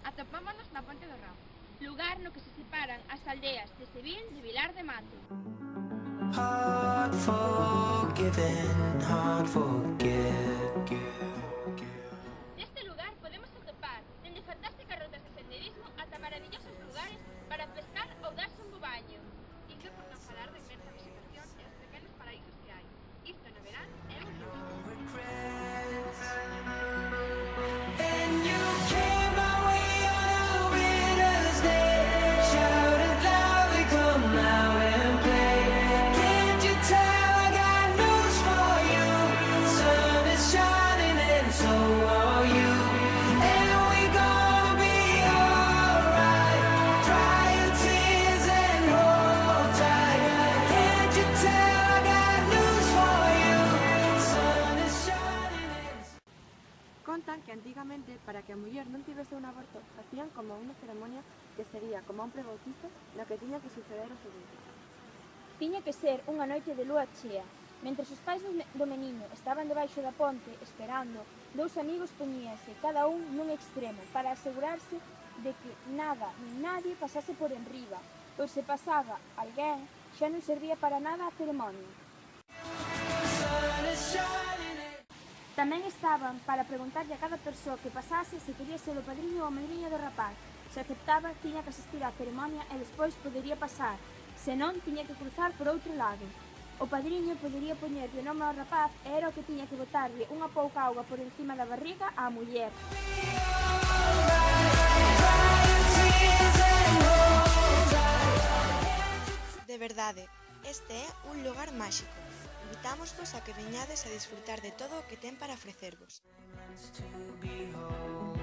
Atopámonos na Ponte do Rao, lugar no que se separan as aldeas de Seville de Vilar de Mato. Hard forgiven, hard forget. Neste lugar podemos atopar dende fantásticas rutas de senderismo ata maravillosos lugares para pescar ou darse un bo baño. Iso por non falar da inmensa vegetación e os pequenos paraísos que hai. Isto no verán é un lujo. And you came my way on a winter's day, shouted loudly, come out and play. Can't you tell I got news for you? Sun is shining and so are you. And we gonna be alright. Dry your tears and hold tight. Can't you tell I got news for you? Sun is shining and Contan que antigamente, para que a muller non tivese un aborto, facían como unha ceremonia que sería como un prebautizo no que tiña que suceder o seguinte. Tiña que ser unha noite de lúa chea. Mentres os pais do menino estaban debaixo da ponte esperando, dous amigos poñíanse cada un nun extremo para asegurarse de que nada nin nadie pasase por enriba, pois se pasaba alguén xa non servía para nada a ceremonia. sun is shining. Tamén estaban para preguntarlle a cada persoa que pasase se quería ser o padriño ou a madriña do rapaz. Se aceptaba, tiña que asistir á ceremonia e despois podería pasar, se non, tiña que cruzar por outro lado. O padriño podería poñerlle nome ao rapaz e era o que tiña que botarlle unha pouca auga por encima da barriga á muller. De verdade, este é un lugar máxico. Invitámosvos a que veñades a disfrutar de todo o que ten para ofrecervos. To behold.